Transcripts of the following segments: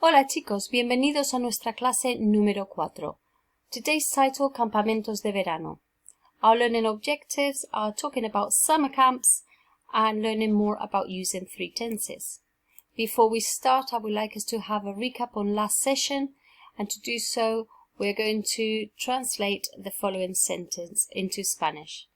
Hola chicos, bienvenidos a nuestra clase número 4. Today's title, Campamentos de Verano. Our learning objectives are talking about summer camps and learning more about using three tenses. Before we start, I would like us to have a recap on last session, and to do so, we're going to translate the following sentence into Spanish.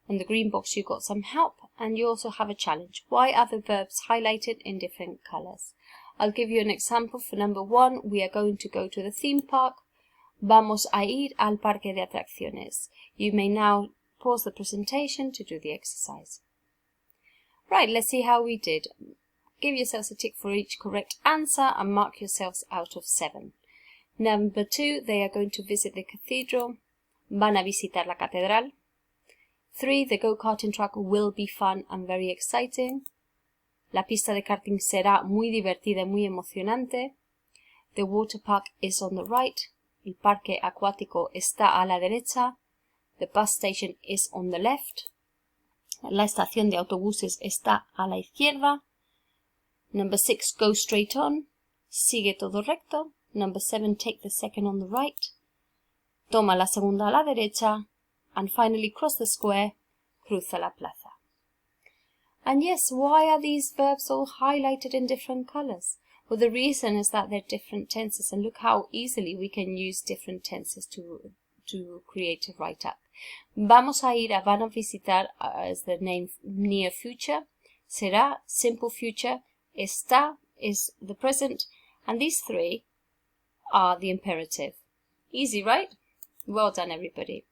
On the green box you got some help, and you also have a challenge. Why are the verbs highlighted in different colours? I'll give you an example. For number 1, we are going to go to the theme park. Vamos a ir al parque de atracciones. You may now pause the presentation to do the exercise. Right, let's see how we did. Give yourselves a tick for each correct answer and mark yourselves out of 7. Number 2, they are going to visit the cathedral. Van a visitar la catedral. 3, the go-karting track will be fun and very exciting. La pista de karting será muy divertida y muy emocionante. The water park is on the right. El parque acuático está a la derecha. The bus station is on the left. La estación de autobuses está a la izquierda. Number 6, go straight on. Sigue todo recto. Number 7, take the second on the right. Toma la segunda a la derecha. And finally, cross the square. Cruza la plaza. And yes, why are these verbs all highlighted in different colours? Well, the reason is that they're different tenses, and look how easily we can use different tenses to create a write-up. Vamos a ir a, van a visitar as the name near future. Será, simple future. Está is the present. And these three are the imperative. Easy, right? Well done, everybody.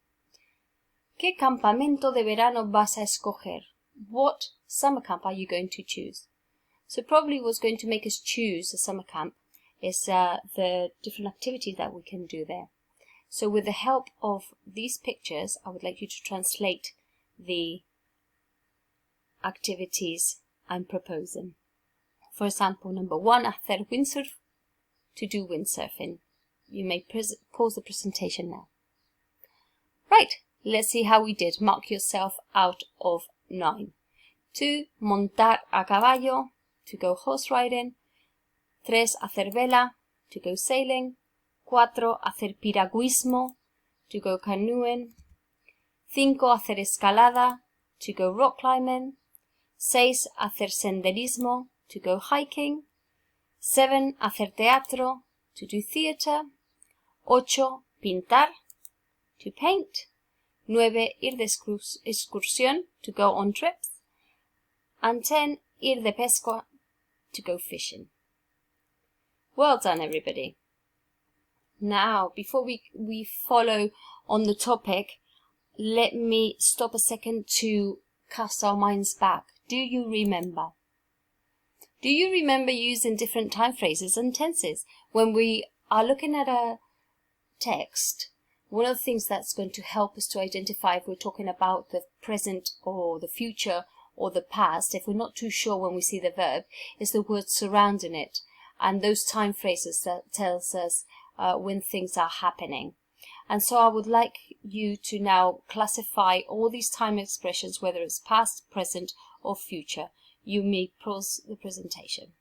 ¿Qué campamento de verano vas a escoger? What summer camp are you going to choose? So probably what's going to make us choose a summer camp is the different activities that we can do there. So with the help of these pictures, I would like you to translate the activities I'm proposing. For example, number 1, hacer windsurf, to do windsurfing. You may pause the presentation now. Right, let's see how we did. Mark yourself out of 9. 2, montar a caballo, to go horse riding. 3, hacer vela, to go sailing. 4, hacer piragüismo, to go canoeing. 5, hacer escalada, to go rock climbing. 6, hacer senderismo, to go hiking. 7, hacer teatro, to do theatre. 8, pintar, to paint. 9, ir de excursión, to go on trips. And 10, ir de pesca, to go fishing. Well done, everybody. Now, before we follow on the topic, let me stop a second to cast our minds back. Do you remember? Do you remember using different time phrases and tenses? When we are looking at a text, one of the things that's going to help us to identify if we're talking about the present or the future or the past, if we're not too sure when we see the verb, is the word surrounding it, and those time phrases that tells us when things are happening. And so I would like you to now classify all these time expressions, whether it's past, present or future. You may pause the presentation.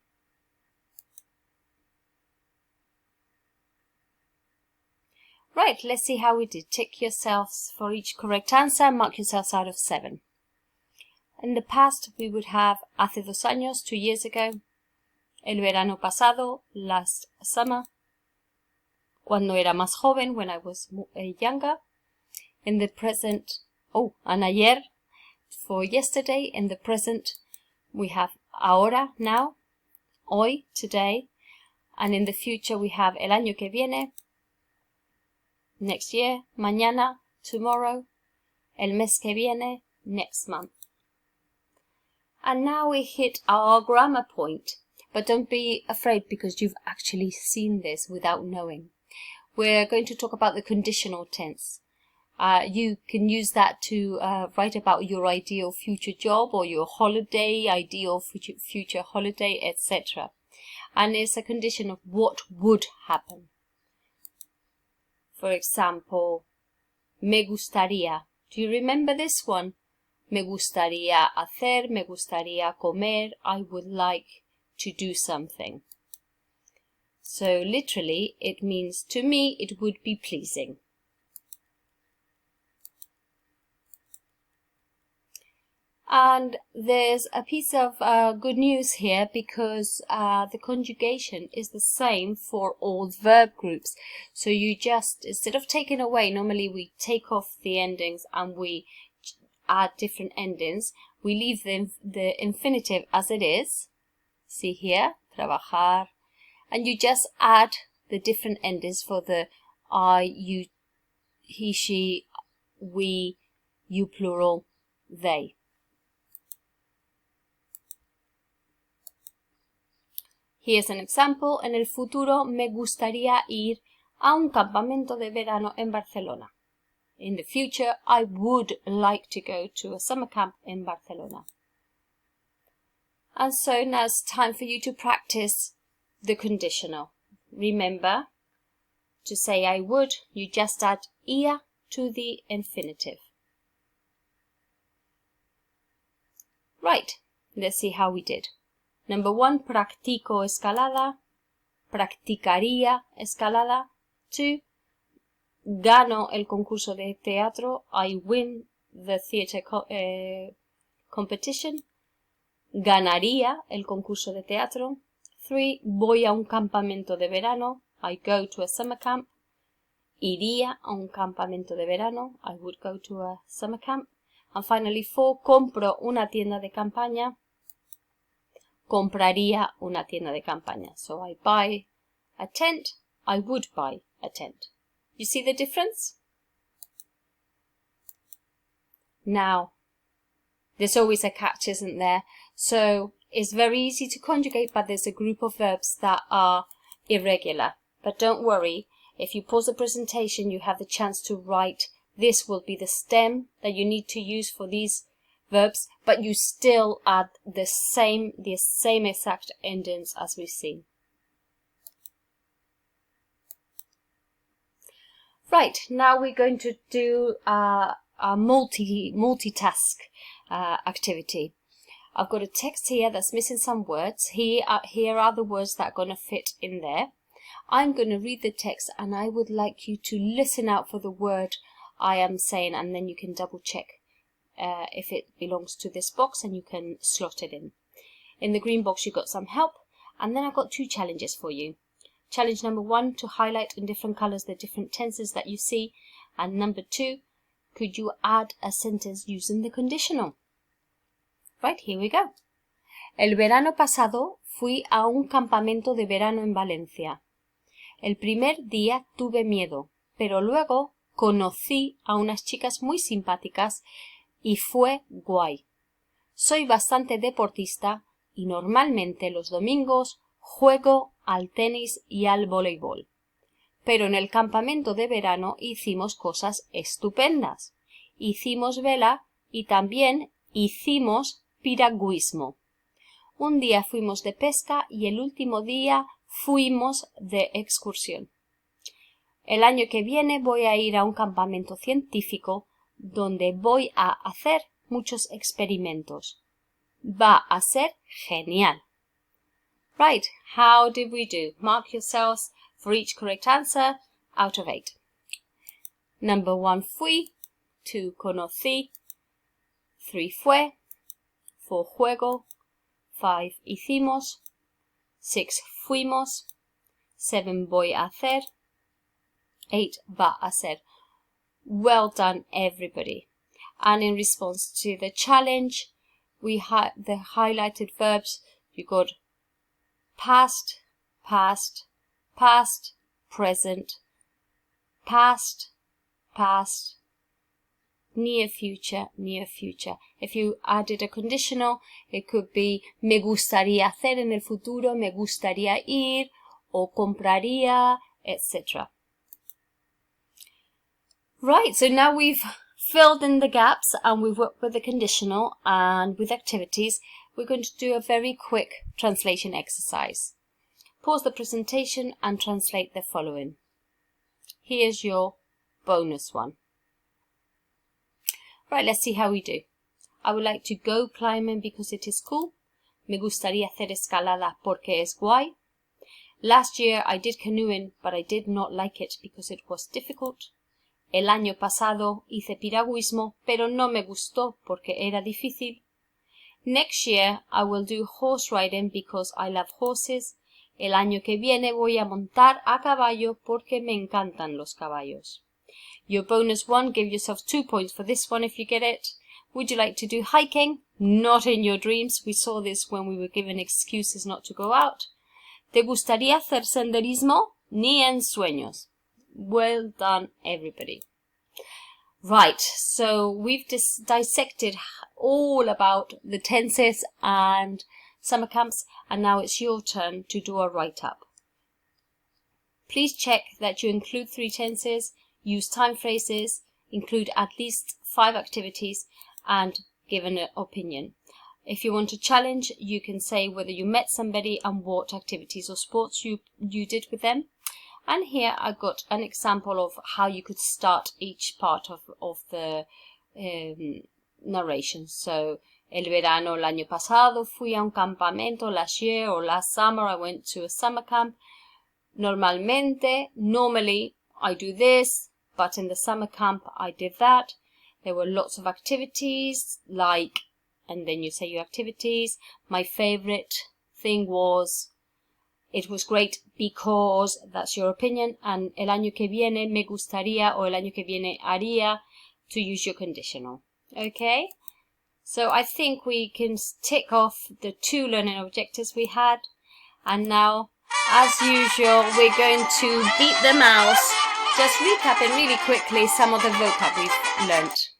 Right, let's see how we did. Tick yourselves for each correct answer and mark yourselves out of 7. In the past, we would have hace 2 años, 2 years ago. El verano pasado, last summer. Cuando era más joven, when I was younger. In the present, and ayer, for yesterday. In the present, we have ahora, now. Hoy, today. And in the future, we have el año que viene. Next year, mañana, tomorrow. El mes que viene, next month. And now we hit our grammar point, but don't be afraid because you've actually seen this without knowing. We're going to talk about the conditional tense. You can use that to write about your ideal future job or your holiday, ideal future holiday, etc. And it's a condition of what would happen. For example, me gustaría. Do you remember this one? Me gustaría hacer, me gustaría comer, I would like to do something. So literally, it means to me it would be pleasing. And there's a piece of good news here because the conjugation is the same for all verb groups. So you just, instead of taking away, normally we take off the endings and we add different endings. We leave the infinitive as it is. See here, trabajar. And you just add the different endings for the I, you, he, she, we, you plural, they. Here's an example. En el futuro me gustaría ir a un campamento de verano en Barcelona. In the future, I would like to go to a summer camp in Barcelona. And so now it's time for you to practice the conditional. Remember, to say I would, you just add ia to the infinitive. Right, let's see how we did. Number 1, practico escalada, practicaría escalada. 2, gano el concurso de teatro, I win the theatre competition. Ganaría el concurso de teatro. 3, voy a un campamento de verano, I go to a summer camp. Iría a un campamento de verano, I would go to a summer camp. And finally 4, compro una tienda de campaña. Compraría una tienda de campaña. So I buy a tent, I would buy a tent. You see the difference? Now, there's always a catch, isn't there? So it's very easy to conjugate, but there's a group of verbs that are irregular. But don't worry, if you pause the presentation, you have the chance to write. This will be the stem that you need to use for these verbs, but you still add the same exact endings as we've seen. Right, now we're going to do a multitask activity. I've got a text here that's missing some words. Here are the words that are going to fit in there. I'm going to read the text and I would like you to listen out for the word I am saying, and then you can double check if it belongs to this box and you can slot it in. In the green box you've got some help, and then I've got 2 challenges for you. Challenge number 1, to highlight in different colors the different tenses that you see, and number 2, could you add a sentence using the conditional? Right, here we go. El verano pasado fui a un campamento de verano en Valencia. El primer día tuve miedo, pero luego conocí a unas chicas muy simpáticas y fue guay. Soy bastante deportista y normalmente los domingos juego al tenis y al voleibol. Pero en el campamento de verano hicimos cosas estupendas. Hicimos vela y también hicimos piragüismo. Un día fuimos de pesca y el último día fuimos de excursión. El año que viene voy a ir a un campamento científico donde voy a hacer muchos experimentos. Va a ser genial. Right, how did we do? Mark yourselves for each correct answer out of 8. Number 1, fui. 2, conocí. 3, fue. 4, juego. 5, hicimos. 6, fuimos. 7, voy a hacer. 8, va a ser. Well done, everybody. And in response to the challenge, we had the highlighted verbs. You got past, past, past, present, past, past, near future, near future. If you added a conditional, it could be me gustaría hacer en el futuro, me gustaría ir, o compraría, etc. Right, so now we've filled in the gaps and we've worked with the conditional and with activities. We're going to do a very quick translation exercise. Pause the presentation and translate the following. Here's your bonus one. Right, let's see how we do. I would like to go climbing because it is cool. Me gustaría hacer escalada porque es guay. Last year I did canoeing, but I did not like it because it was difficult. El año pasado hice piragüismo, pero no me gustó porque era difícil. Next year I will do horse riding because I love horses. El año que viene voy a montar a caballo porque me encantan los caballos. Your bonus one, give yourself 2 points for this one if you get it. Would you like to do hiking? Not in your dreams. We saw this when we were given excuses not to go out. ¿Te gustaría hacer senderismo? Ni en sueños. Well done, everybody. Right, so we've dissected all about the tenses and summer camps, and now it's your turn to do a write-up. Please check that you include 3 tenses, use time phrases, include at least 5 activities, and give an opinion. If you want a challenge, you can say whether you met somebody and what activities or sports you did with them. And here I got an example of how you could start each part of the narration. So, el verano el año pasado fui a un campamento. Last year or last summer I went to a summer camp. Normalmente, normally I do this, but in the summer camp I did that. There were lots of activities, like, and then you say your activities. My favorite thing was, it was great because, that's your opinion, and el año que viene me gustaría, or el año que viene haría, to use your conditional. Okay? So I think we can tick off the 2 learning objectives we had, and now, as usual, we're going to beat the mouse, just recapping really quickly some of the vocab we've learnt.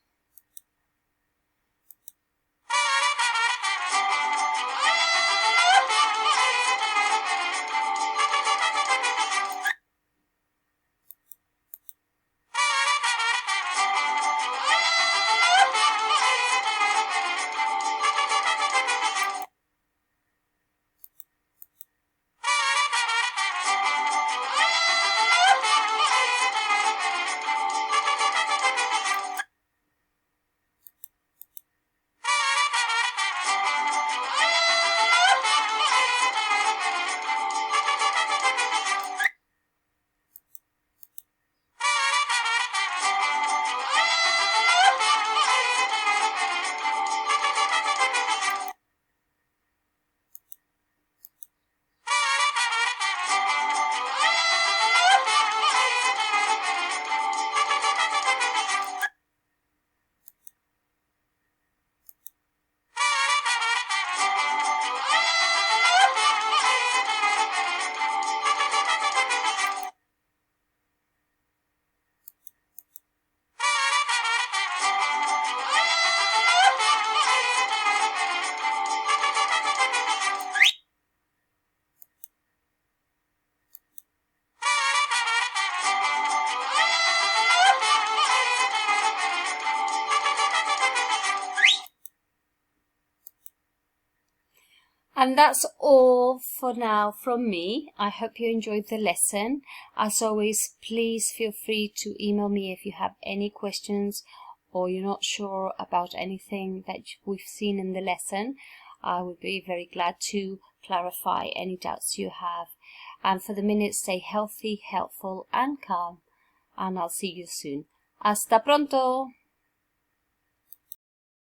And that's all for now from me. I hope you enjoyed the lesson. As always, please feel free to email me if you have any questions or you're not sure about anything that we've seen in the lesson. I would be very glad to clarify any doubts you have. And for the minute, stay healthy, helpful and calm. And I'll see you soon. Hasta pronto!